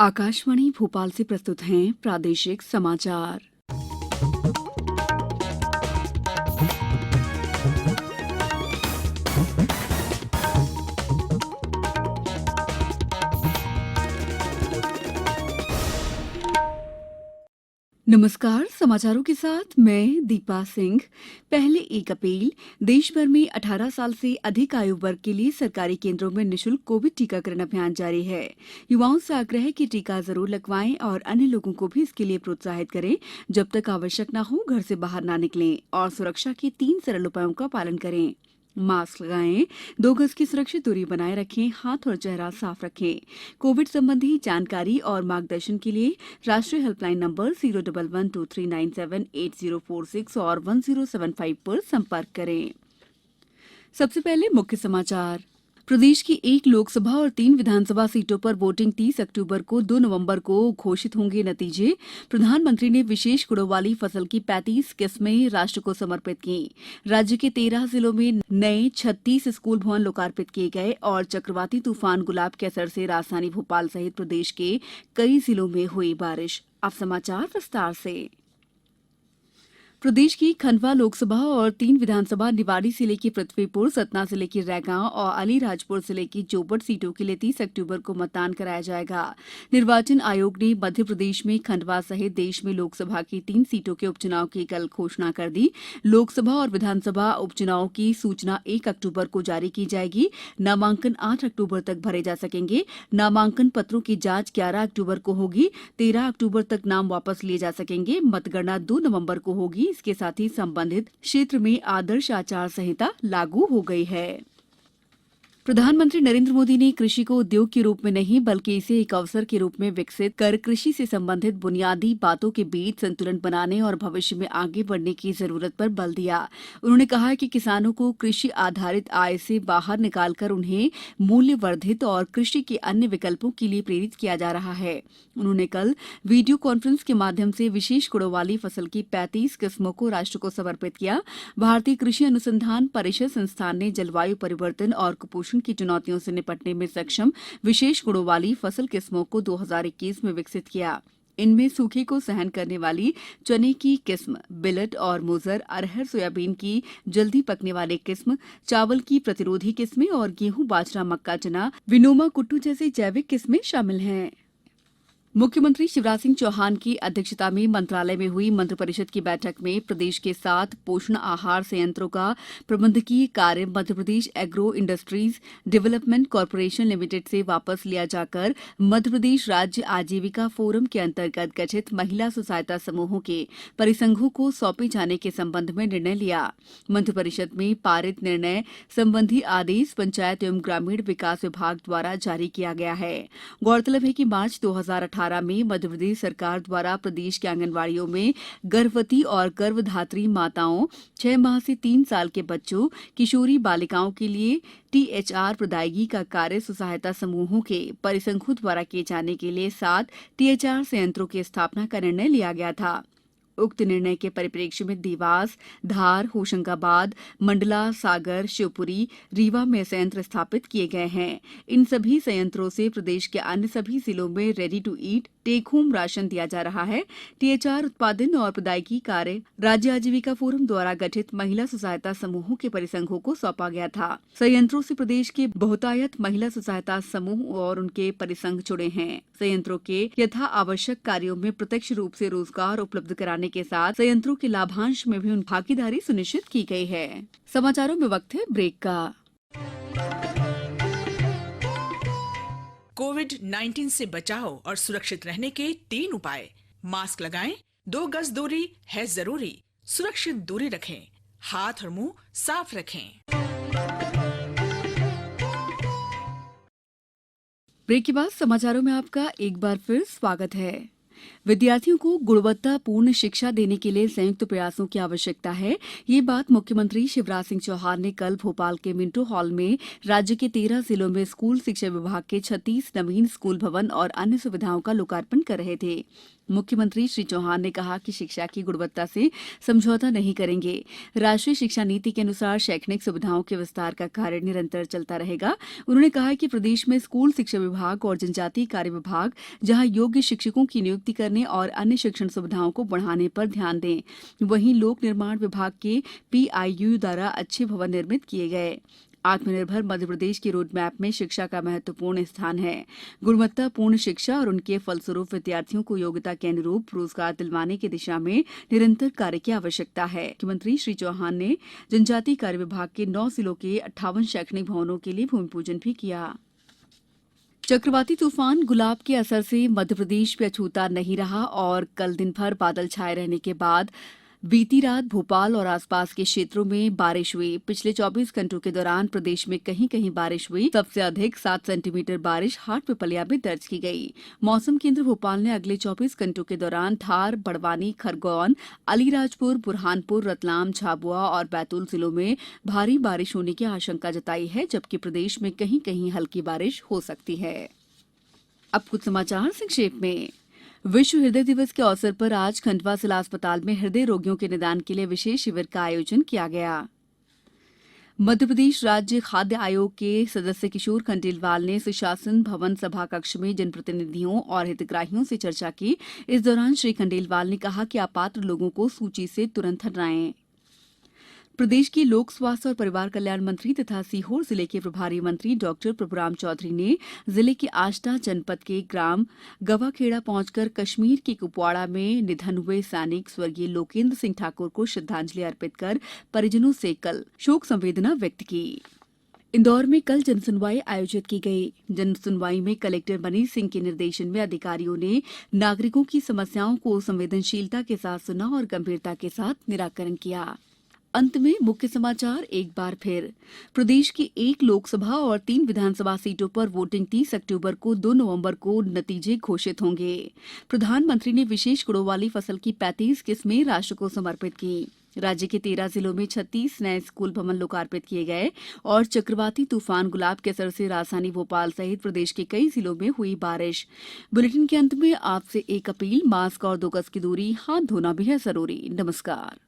आकाशवाणी भोपाल से प्रस्तुत हैं प्रादेशिक समाचार। नमस्कार, समाचारों के साथ मैं दीपा सिंह। पहले 1 अप्रैल देश भर में 18 साल से अधिक आयु वर्ग के लिए सरकारी केंद्रों में निःशुल्क कोविड टीकाकरण अभियान जारी है। युवाओं से आग्रह है कि टीका जरूर लगवाएं और अन्य लोगों को भी इसके लिए प्रोत्साहित करें। जब तक आवश्यक न हो घर से बाहर न निकलें और सुरक्षा के 3 सरल उपायों का पालन करें। मास्क लगाएं, 2 गज की सुरक्षित दूरी बनाए रखें, हाथ और चेहरा साफ रखें। कोविड संबंधी जानकारी और मार्गदर्शन के लिए राष्ट्रीय हेल्पलाइन नंबर 01123978046 और 1075 पर संपर्क करें। सबसे पहले मुख्य समाचार। प्रदेश की 1 लोकसभा और 3 विधानसभा सीटों पर वोटिंग 30 अक्टूबर को 2 नवंबर को घोषित होंगे नतीजे। प्रधानमंत्री ने विशेष गुणों वाली फसल की 35 किस्में राष्ट्र को समर्पित की। राज्य के 13 जिलों में नए 36 स्कूल भवन लोकार्पित किए गए और चक्रवाती तूफान गुलाब के असर से राजधानी भोपाल सहित प्रदेश के कई जिलों में हुई बारिश। अब समाचार विस्तार से। प्रदेश की खंडवा लोकसभा और 3 विधानसभा निवाड़ी जिले की पृथ्वीपुर, सतना जिले की रैगांव और अलीराजपुर जिले की जोबट सीटों के लिए 30 अक्टूबर को मतदान कराया जाएगा। निर्वाचन आयोग ने मध्य प्रदेश में खंडवा सहित देश में लोकसभा की 3 सीटों के उपचुनाव की कल घोषणा कर दी। लोकसभा और विधानसभा उपचुनाव की सूचना 1 अक्टूबर को जारी की जाएगी। नामांकन 8 अक्टूबर तक भरे जा सकेंगे। नामांकन पत्रों की जांच 11 अक्टूबर को होगी। 13 अक्टूबर तक नाम वापस लिए जा सकेंगे। मतगणना 2 नवंबर को होगी। इसके साथ ही संबंधित क्षेत्र में आदर्श आचार संहिता लागू हो गई है। प्रधानमंत्री नरेंद्र मोदी ने कृषि को उद्योग के रूप में नहीं बल्कि इसे एक अवसर के रूप में विकसित कर कृषि से संबंधित बुनियादी बातों के बीच संतुलन बनाने और भविष्य में आगे बढ़ने की जरूरत पर बल दिया। उन्होंने कहा कि किसानों को कृषि आधारित आय से बाहर निकालकर उन्हें मूल्य वर्धित और कृषि के अन्य विकल्पों के लिए प्रेरित किया जा रहा है। उन्होंने कल वीडियो कॉन्फ्रेंस के माध्यम से विशेष गुणों वाली फसल की 35 किस्मों को राष्ट्र को समर्पित किया। भारतीय कृषि अनुसंधान परिषद संस्थान ने जलवायु परिवर्तन और कुपोषण की चुनौतियों से निपटने में सक्षम विशेष गुणों वाली फसल किस्मों को 2021 में विकसित किया। इनमें सूखे को सहन करने वाली चने की किस्म बिलट और मोजर, अरहर सोयाबीन की जल्दी पकने वाली किस्म, चावल की प्रतिरोधी किस्में और गेहूं बाजरा मक्का चना विनोमा कुट्टू जैसी जैविक किस्में शामिल हैं। मुख्यमंत्री शिवराज सिंह चौहान की अध्यक्षता में मंत्रालय में हुई मंत्रिपरिषद की बैठक में प्रदेश के 7 पोषण आहार संयंत्रों का प्रबंधकीय कार्य Madhya Pradesh agro industries development corporation limited से वापस लिया जाकर मध्यप्रदेश राज्य आजीविका फोरम के अंतर्गत गठित महिला स्व सहायता समूहों के परिसंघों को सौंपे जाने के संबंध में निर्णय लिया। मंत्रिपरिषद में पारित निर्णय संबंधी आदेश पंचायत एवं ग्रामीण विकास विभाग द्वारा जारी किया गया है। गौरतलब है कि मार्च 2018 में मध्यप्रदेश सरकार द्वारा प्रदेश के आंगनवाड़ियों में गर्भवती और गर्भधात्री माताओं, 6 माह से 3 साल के बच्चों, किशोरी बालिकाओं के लिए टीएचआर प्रदायगी का कार्य स्व सहायता समूहों के परिसंघों द्वारा किए जाने के लिए 7 टीएचआर संयंत्रों की स्थापना का निर्णय लिया गया था। उक्त निर्णय के परिप्रेक्ष्य में देवास, धार, होशंगाबाद, मंडला, सागर, शिवपुरी, रीवा में संयंत्र स्थापित किए गए हैं। इन सभी संयंत्रों से प्रदेश के अन्य सभी जिलों में ready to eat take home ration दिया जा रहा है। टीएचआर उत्पादन और प्रदायगी कार्य राज्य आजीविका फोरम द्वारा गठित महिला स्व सहायता समूहों के परिसंघों को सौंपा गया था। संयंत्रों से प्रदेश के बहुतायत महिला स्व सहायता समूह और उनके परिसंघ जुड़े हैं। संयंत्रों के यथा आवश्यक कार्यों में प्रत्यक्ष रूप से रोजगार उपलब्ध कराने के साथ संयंत्रों के लाभांश में भी उन भागीदारी सुनिश्चित की गई है। समाचारों में वक्त है ब्रेक का। कोविड-19 से बचाव और सुरक्षित रहने के 3 उपाय। मास्क लगाएं, 2 गज दूरी है जरूरी, सुरक्षित दूरी रखें, हाथ और मुंह साफ रखें। ब्रेक के बाद समाचारों में आपका एक बार फिर स्वागत है। विद्यार्थियों को गुणवत्तापूर्ण शिक्षा देने के लिए संयुक्त प्रयासों की आवश्यकता है। ये बात मुख्यमंत्री शिवराज सिंह चौहान ने कल भोपाल के मिंटो हॉल में राज्य के 13 जिलों में स्कूल शिक्षा विभाग के 36 नवीन स्कूल भवन और अन्य सुविधाओं का लोकार्पण कर रहे थे। मुख्यमंत्री श्री चौहान ने कहा कि शिक्षा की गुणवत्ता से समझौता नहीं करेंगे। राष्ट्रीय शिक्षा नीति के अनुसार शैक्षणिक सुविधाओं के विस्तार का कार्य निरंतर चलता रहेगा। उन्होंने कहा कि प्रदेश में स्कूल शिक्षा विभाग और जनजातीय कार्य विभाग जहां योग्य शिक्षकों की नियुक्ति करने और अन्य शिक्षण सुविधाओं को बढ़ाने पर ध्यान दें, वहीं लोक निर्माण विभाग के PIU द्वारा अच्छे भवन निर्मित किए गए। आत्मनिर्भर मध्यप्रदेश के रोड मैप में शिक्षा का महत्वपूर्ण स्थान है। गुणवत्तापूर्ण शिक्षा और उनके फलस्वरूप विद्यार्थियों को योग्यता के अनुरूप रोजगार दिलवाने की दिशा में निरंतर कार्य की आवश्यकता है। मुख्यमंत्री श्री चौहान ने जनजातीय कार्य विभाग के 9 जिलों के 58 शैक्षणिक भवनों के लिए भूमि पूजन भी किया। चक्रवाती तूफान गुलाब के असर से मध्यप्रदेश में अछूता नहीं रहा और कल दिन भर बादल छाए रहने के बाद बीती रात भोपाल और आसपास के क्षेत्रों में बारिश हुई। पिछले 24 घंटों के दौरान प्रदेश में कहीं कहीं बारिश हुई। सबसे अधिक 7 सेंटीमीटर बारिश हाटपिपलिया में दर्ज की गई। मौसम केंद्र भोपाल ने अगले 24 घंटों के दौरान धार, बड़वानी, खरगोन, अलीराजपुर, बुरहानपुर, रतलाम, झाबुआ और बैतूल जिलों में भारी बारिश होने की आशंका जताई है, जबकि प्रदेश में कहीं कहीं हल्की बारिश हो सकती है। अब कुछ समाचार संक्षेप में। विश्व हृदय दिवस के अवसर पर आज खंडवा जिला अस्पताल में हृदय रोगियों के निदान के लिए विशेष शिविर का आयोजन किया गया। मध्यप्रदेश राज्य खाद्य आयोग के सदस्य किशोर खंडेलवाल ने सुशासन भवन सभा कक्ष में जनप्रतिनिधियों और हितग्राहियों से चर्चा की। इस दौरान श्री खंडेलवाल ने कहा कि अपात्र लोगों को सूची से तुरंत हटाएं। प्रदेश के लोक स्वास्थ्य और परिवार कल्याण मंत्री तथा सीहोर जिले के प्रभारी मंत्री डॉक्टर प्रभुराम चौधरी ने जिले के आष्टा जनपद के ग्राम गवाखेड़ा पहुंचकर कश्मीर के कुपवाड़ा में निधन हुए सैनिक स्वर्गीय लोकेंद्र सिंह ठाकुर को श्रद्धांजलि अर्पित कर परिजनों से कल शोक संवेदना व्यक्त की। इंदौर में कल जनसुनवाई आयोजित की गई। जनसुनवाई में कलेक्टर मनीष सिंह के निर्देशन में अधिकारियों ने नागरिकों की समस्याओं को संवेदनशीलता के साथ सुना और गंभीरता के साथ निराकरण किया। अंत में मुख्य समाचार एक बार फिर। प्रदेश की 1 लोकसभा और 3 विधानसभा सीटों पर वोटिंग 30 अक्टूबर को 2 नवंबर को नतीजे घोषित होंगे। प्रधानमंत्री ने विशेष गुणों वाली फसल की 35 किस्में राष्ट्र को समर्पित की। राज्य के 13 जिलों में 36 नए स्कूल भवन लोकार्पित किए गए और चक्रवाती तूफान गुलाब के असर से राजधानी भोपाल सहित प्रदेश के कई जिलों में हुई बारिश। बुलेटिन के अंत में आपसे एक अपील, मास्क और 2 गज की दूरी, हाथ धोना भी है जरूरी। नमस्कार।